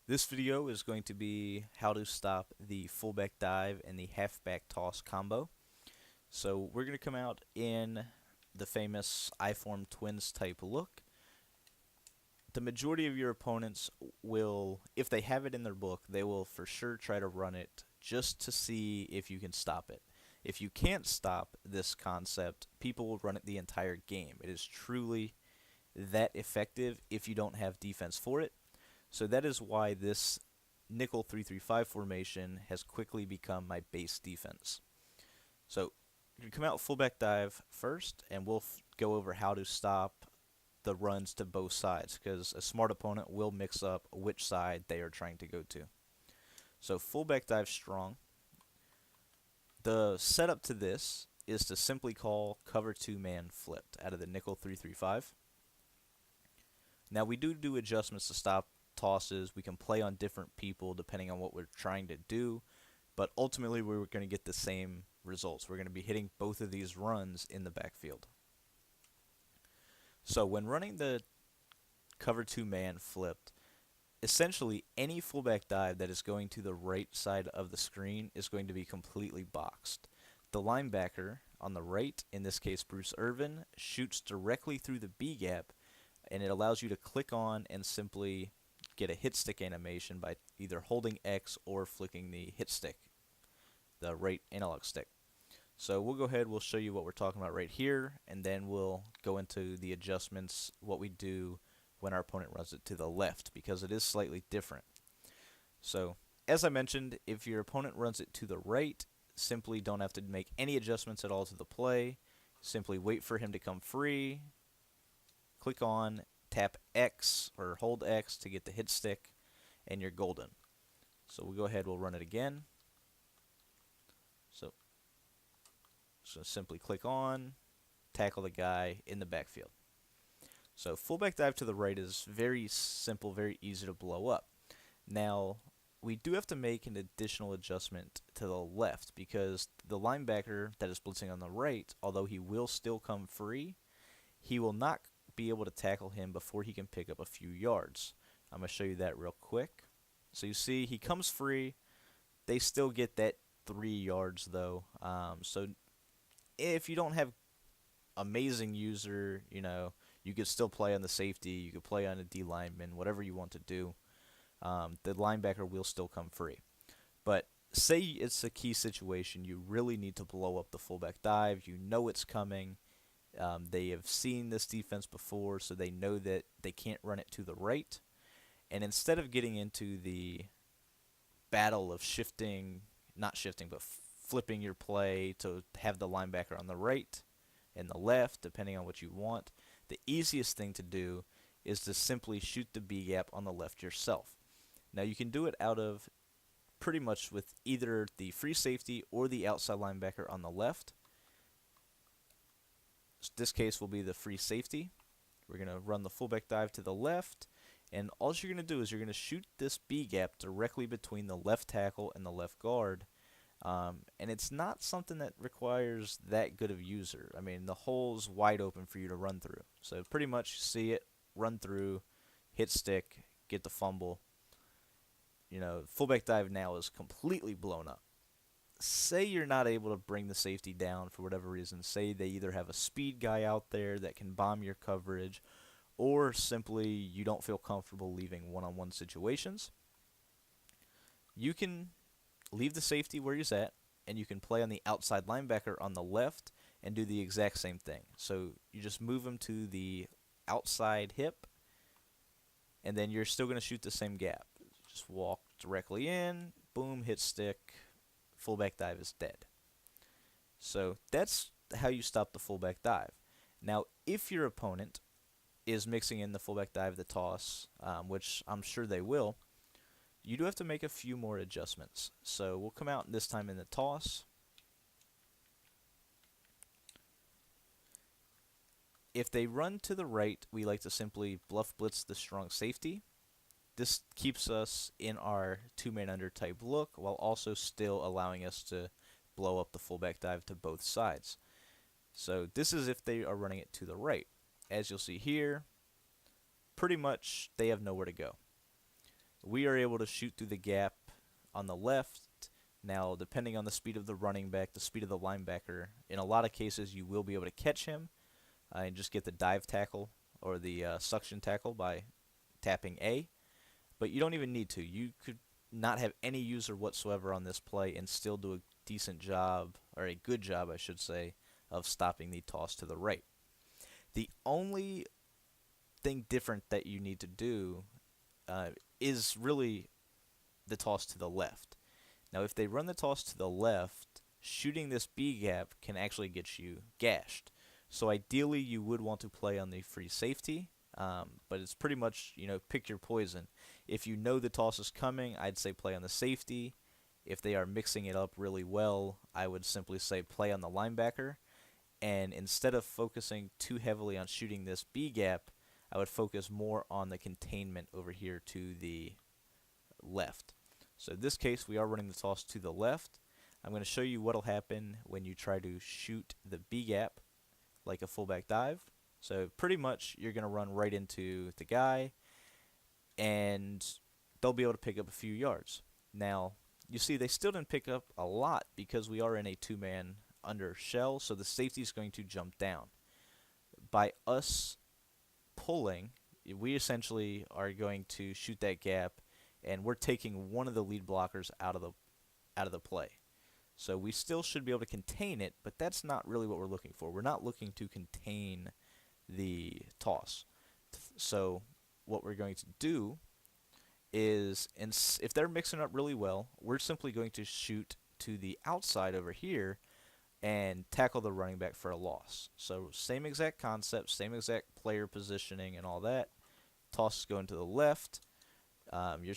This video is going to be how to stop the fullback dive and the halfback toss combo. So we're going to come out in the famous I-form twins type look. The majority of your opponents will, if they have it in their book, they will for sure try to run it just to see if you can stop it. If you can't stop this concept, people will run it the entire game. It is truly that effective if you don't have defense for it. So that is why this nickel 3-3-5 formation has quickly become my base defense. So you come out fullback dive first, and we'll go over how to stop the runs to both sides, because a smart opponent will mix up which side they are trying to go to. So fullback dive strong. The setup to this is to simply call cover 2 man flipped out of the nickel 3-3-5. Now we do adjustments to stop tosses. We can play on different people depending on what we're trying to do, but ultimately we're going to get the same results. We're going to be hitting both of these runs in the backfield. So when running the cover 2 man flipped, essentially any fullback dive that is going to the right side of the screen is going to be completely boxed. The linebacker on the right, in this case Bruce Irvin, shoots directly through the B gap, and it allows you to click on and simply get a hit stick animation by either holding X or flicking the hit stick, the right analog stick. So we'll go ahead, we'll show you what we're talking about right here, and then we'll go into the adjustments, what we do when our opponent runs it to the left, because it is slightly different. So as I mentioned, if your opponent runs it to the right, simply don't have to make any adjustments at all to the play. Simply wait for him to come free, click on, tap X or hold X to get the hit stick, and you're golden. So we'll go ahead, we'll run it again. So simply click on, tackle the guy in the backfield. So fullback dive to the right is very simple, very easy to blow up. Now, we do have to make an additional adjustment to the left, because the linebacker that is blitzing on the right, although he will still come free, he will not be able to tackle him before he can pick up a few yards. I'm going to show you that real quick. So you see he comes free. They still get that 3 yards though. So if you don't have amazing user, you could still play on the safety, you could play on a D lineman, whatever you want to do. The linebacker will still come free. But say it's a key situation, you really need to blow up the fullback dive, you know it's coming. They have seen this defense before, so they know that they can't run it to the right. And instead of getting into the battle of but flipping your play to have the linebacker on the right and the left, depending on what you want, the easiest thing to do is to simply shoot the B gap on the left yourself. Now you can do it out of pretty much with either the free safety or the outside linebacker on the left. This case will be the free safety. We're going to run the fullback dive to the left, and all you're going to do is you're going to shoot this B gap directly between the left tackle and the left guard. And it's not something that requires that good of a user. I mean, the hole's wide open for you to run through. So pretty much see it, run through, hit stick, get the fumble. Fullback dive now is completely blown up. Say you're not able to bring the safety down for whatever reason. Say they either have a speed guy out there that can bomb your coverage, or simply you don't feel comfortable leaving one-on-one situations. You can leave the safety where he's at, and you can play on the outside linebacker on the left and do the exact same thing. So you just move him to the outside hip, and then you're still going to shoot the same gap. Just walk directly in, boom, hit stick, fullback dive is dead. So that's how you stop the fullback dive. Now, if your opponent is mixing in the fullback dive, the toss, which I'm sure they will, you do have to make a few more adjustments. So we'll come out this time in the toss. If they run to the right, we like to simply bluff blitz the strong safety. This keeps us in our 2-man under type look, while also still allowing us to blow up the fullback dive to both sides. So this is if they are running it to the right. As you'll see here, pretty much they have nowhere to go. we are able to shoot through the gap on the left. Now, depending on the speed of the running back, the speed of the linebacker, in a lot of cases you will be able to catch him and just get the dive tackle or the suction tackle by tapping A. But you don't even need to. You could not have any user whatsoever on this play and still do a decent job, or a good job, I should say, of stopping the toss to the right. The only thing different that you need to do is really the toss to the left. Now, if they run the toss to the left, shooting this B gap can actually get you gashed. So ideally, you would want to play on the free safety, but it's pretty much, pick your poison. If you know the toss is coming, I'd say play on the safety. If they are mixing it up really well, I would simply say play on the linebacker. And instead of focusing too heavily on shooting this B gap, I would focus more on the containment over here to the left. So in this case, we are running the toss to the left. I'm going to show you what will happen when you try to shoot the B gap like a fullback dive. So pretty much you're going to run right into the guy, and they'll be able to pick up a few yards. Now, you see they still didn't pick up a lot because we are in a two-man under shell, so the safety is going to jump down. By us pulling, we essentially are going to shoot that gap, and we're taking one of the lead blockers out of the play. So we still should be able to contain it, but that's not really what we're looking for. We're not looking to contain the toss. So what we're going to do is, if they're mixing up really well, we're simply going to shoot to the outside over here and tackle the running back for a loss. So same exact concept, same exact player positioning and all that. Toss is going to the left. You're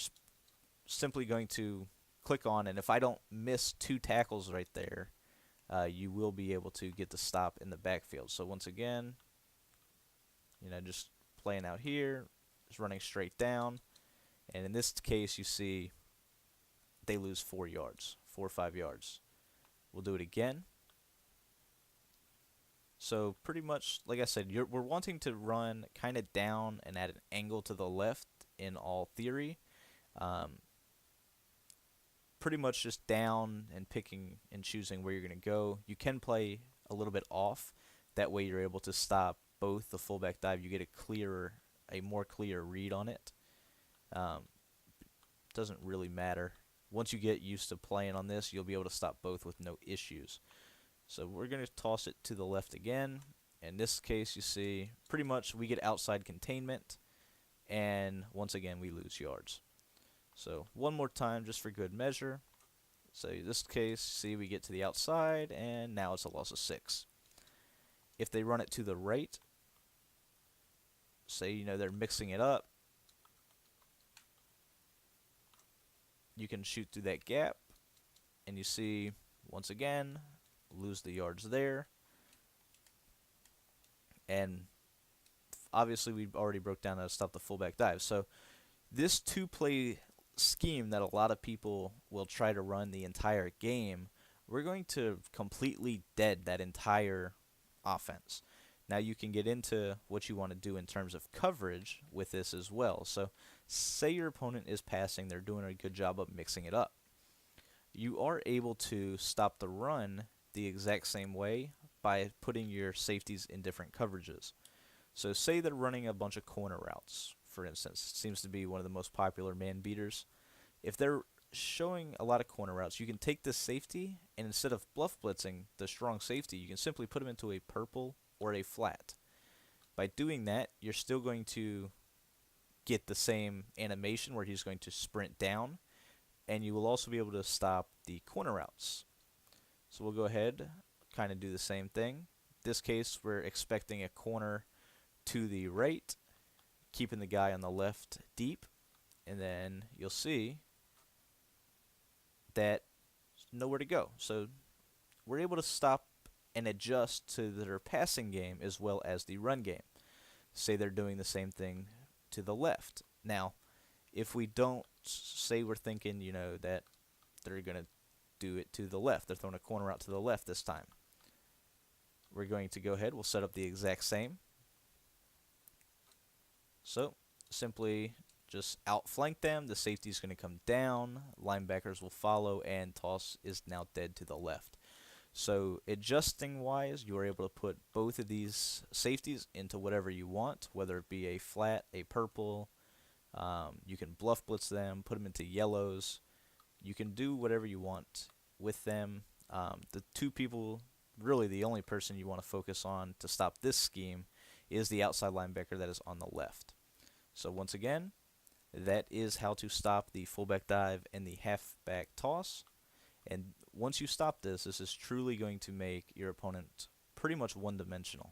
simply going to click on, and if I don't miss two tackles right there, you will be able to get the stop in the backfield. So once again, just playing out here, just running straight down, and in this case, you see they lose 4 yards, 4 or 5 yards. We'll do it again. So pretty much, like I said, we're wanting to run kind of down and at an angle to the left in all theory. Pretty much just down and picking and choosing where you're going to go. You can play a little bit off. That way you're able to stop both the fullback dive. You get a more clear read on it. Doesn't really matter. Once you get used to playing on this, you'll be able to stop both with no issues. So we're going to toss it to the left again. In this case, you see, pretty much we get outside containment, and once again, we lose yards. So one more time, just for good measure. So in this case, see, we get to the outside, and now it's a loss of 6. If they run it to the right, say, they're mixing it up, you can shoot through that gap, and you see, once again, lose the yards there. And obviously we already broke down how to stop the fullback dive. So this two-play scheme that a lot of people will try to run the entire game, we're going to completely dead that entire offense. Now you can get into what you want to do in terms of coverage with this as well. So say your opponent is passing, they're doing a good job of mixing it up. You are able to stop the run the exact same way by putting your safeties in different coverages. So say they're running a bunch of corner routes, for instance. It seems to be one of the most popular man beaters. If they're showing a lot of corner routes, you can take this safety, and instead of bluff blitzing the strong safety, you can simply put him into a purple or a flat. By doing that, you're still going to get the same animation where he's going to sprint down, and you will also be able to stop the corner routes. So we'll go ahead, kind of do the same thing. In this case, we're expecting a corner to the right, keeping the guy on the left deep, and then you'll see that nowhere to go. So we're able to stop and adjust to their passing game as well as the run game. Say they're doing the same thing to the left. Now, if we don't, say we're thinking, that they're going to do it to the left. They're throwing a corner out to the left this time. We're going to go ahead. We'll set up the exact same. So simply just outflank them. The safety is going to come down, linebackers will follow, and toss is now dead to the left. So adjusting wise, you are able to put both of these safeties into whatever you want, whether it be a flat, a purple. You can bluff blitz them, put them into yellows. You can do whatever you want with them. The two people, really the only person you want to focus on to stop this scheme is the outside linebacker that is on the left. So once again, that is how to stop the fullback dive and the halfback toss. And once you stop this, this is truly going to make your opponent pretty much one-dimensional.